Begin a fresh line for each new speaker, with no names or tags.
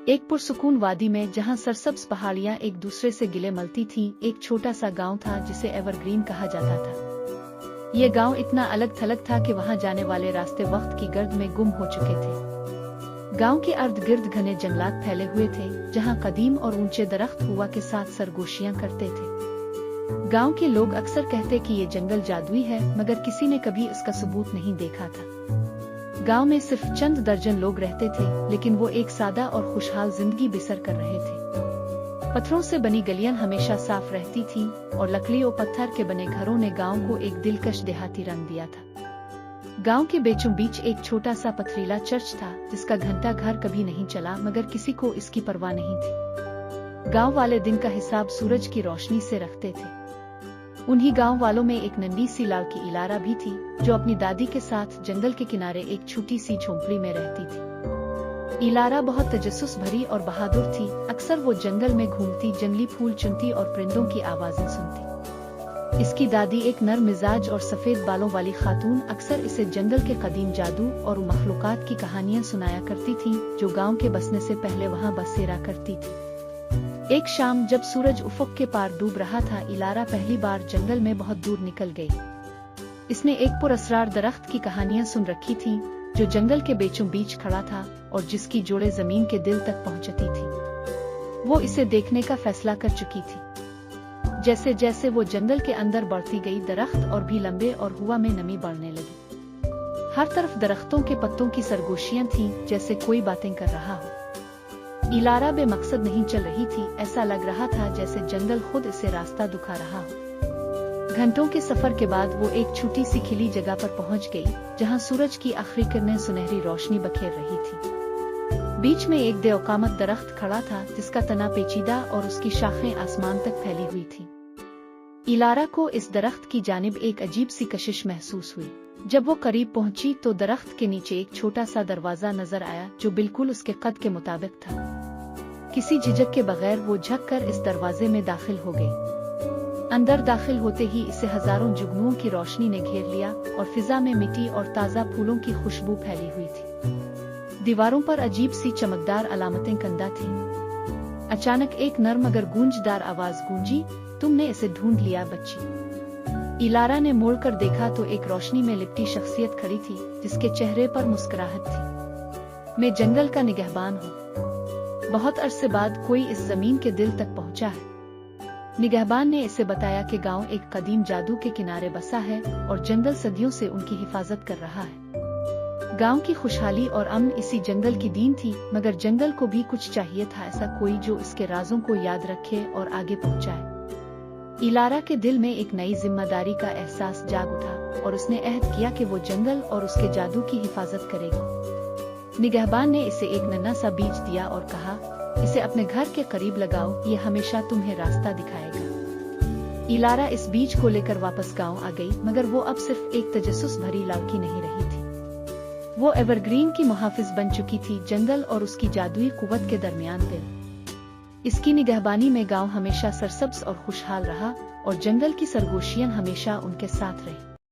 एक पुरसुकून वादी में जहां सरसब्ज पहाड़ियां एक दूसरे से गिले मलती थीं, एक छोटा सा गांव था जिसे एवरग्रीन कहा जाता था। ये गांव इतना अलग थलग था कि वहां जाने वाले रास्ते वक्त की गर्द में गुम हो चुके थे। गांव के अर्ध गिर्द घने जंगलात फैले हुए थे, जहां कदीम और ऊंचे दरख्त हुआ के साथ सरगोशियां करते थे। गांव के लोग अक्सर कहते कि ये जंगल जादुई है, मगर किसी ने कभी इसका सबूत नहीं देखा था। गांव में सिर्फ चंद दर्जन लोग रहते थे, लेकिन वो एक सादा और खुशहाल जिंदगी बसर कर रहे थे। पत्थरों से बनी गलियां हमेशा साफ रहती थीं, और लकड़ी और पत्थर के बने घरों ने गांव को एक दिलकश देहाती रंग दिया था। गांव के बीचों बीच एक छोटा सा पथरीला चर्च था, जिसका घंटा घर कभी नहीं चला, मगर किसी को इसकी परवाह नहीं थी। गांव वाले दिन का हिसाब सूरज की रोशनी से रखते थे। उन्हीं गांव वालों में एक नन्ही सी लड़की इलारा भी थी, जो अपनी दादी के साथ जंगल के किनारे एक छोटी सी झोंपड़ी में रहती थी। इलारा बहुत तजस्सुस भरी और बहादुर थी। अक्सर वो जंगल में घूमती, जंगली फूल चुनती और परिंदों की आवाजें सुनती। इसकी दादी, एक नर मिजाज और सफेद बालों वाली खातून, अक्सर इसे जंगल के कदीम जादू और मखलूकात की कहानियां सुनाया करती थीं, जो गांव के बसने से पहले वहां बसेरा करती थी। एक शाम जब सूरज उफक के पार डूब रहा था, इलारा पहली बार जंगल में बहुत दूर निकल गई। इसने एक पुरअसरार दरख्त की कहानियां सुन रखी थीं, जो जंगल के बीचों बीच खड़ा था और जिसकी जोड़ें जमीन के दिल तक पहुंचती थी। वो इसे देखने का फैसला कर चुकी थी। जैसे जैसे वो जंगल के अंदर बढ़ती गई, दरख्त और भी लंबे और हवा में नमी बढ़ने लगी। हर तरफ दरख्तों के पत्तों की सरगोशियां थीं, जैसे कोई बातें कर रहा हो। इलारा बेमकसद नहीं चल रही थी, ऐसा लग रहा था जैसे जंगल खुद इसे रास्ता दिखा रहा हो। घंटों के सफर के बाद वो एक छोटी सी खिली जगह पर पहुंच गई, जहां सूरज की आखिरी किरणें सुनहरी रोशनी बखेर रही थी। बीच में एक देवकामत दरख्त खड़ा था, जिसका तना पेचीदा और उसकी शाखें आसमान तक फैली हुई थी। इलारा को इस दरख्त की जानिब एक अजीब सी कशिश महसूस हुई। जब वो करीब पहुंची तो दरख्त के नीचे एक छोटा सा दरवाजा नजर आया, जो बिल्कुल उसके कद के मुताबिक था। किसी झिझक के बगैर वो झुककर इस दरवाजे में दाखिल हो गई। अंदर दाखिल होते ही इसे हजारों जुगनुओं की रोशनी ने घेर लिया और फिजा में मिट्टी और ताजा फूलों की खुशबू फैली हुई थी। दीवारों पर अजीब सी चमकदार अलामतें कंदा थीं। अचानक एक नर्म मगर गूंजदार आवाज गूंजी, तुमने इसे ढूंढ लिया बच्ची। इलारा ने मुड़कर देखा तो एक रोशनी में लिपटी शख्सियत खड़ी थी, जिसके चेहरे पर मुस्कुराहट थी। मैं जंगल का निगहबान हूँ। बहुत अरसे बाद कोई इस जमीन के दिल तक पहुंचा है। निगहबान ने इसे बताया कि गांव एक कदीम जादू के किनारे बसा है और जंगल सदियों से उनकी हिफाजत कर रहा है। गांव की खुशहाली और अमन इसी जंगल की दीन थी, मगर जंगल को भी कुछ चाहिए था, ऐसा कोई जो इसके राजों को याद रखे और आगे पहुंचाए। इलारा के दिल में एक नई जिम्मेदारी का एहसास जाग उठा और उसने अहद किया कि वो जंगल और उसके जादू की हिफाजत करेगी। निगहबान ने इसे एक नन्हा सा बीज दिया और कहा, इसे अपने घर के करीब लगाओ, ये हमेशा तुम्हें रास्ता दिखाएगा। इलारा इस बीज को लेकर वापस गांव आ गई, मगर वो अब सिर्फ एक तजस्सुस भरी लड़की नहीं रही थी। वो एवरग्रीन की मुहाफिज बन चुकी थी, जंगल और उसकी जादुई कुव्वत के दरमियान दिल। इसकी निगहबानी में गांव हमेशा सरसब्ज और खुशहाल रहा और जंगल की सरगोशियां हमेशा उनके साथ रही।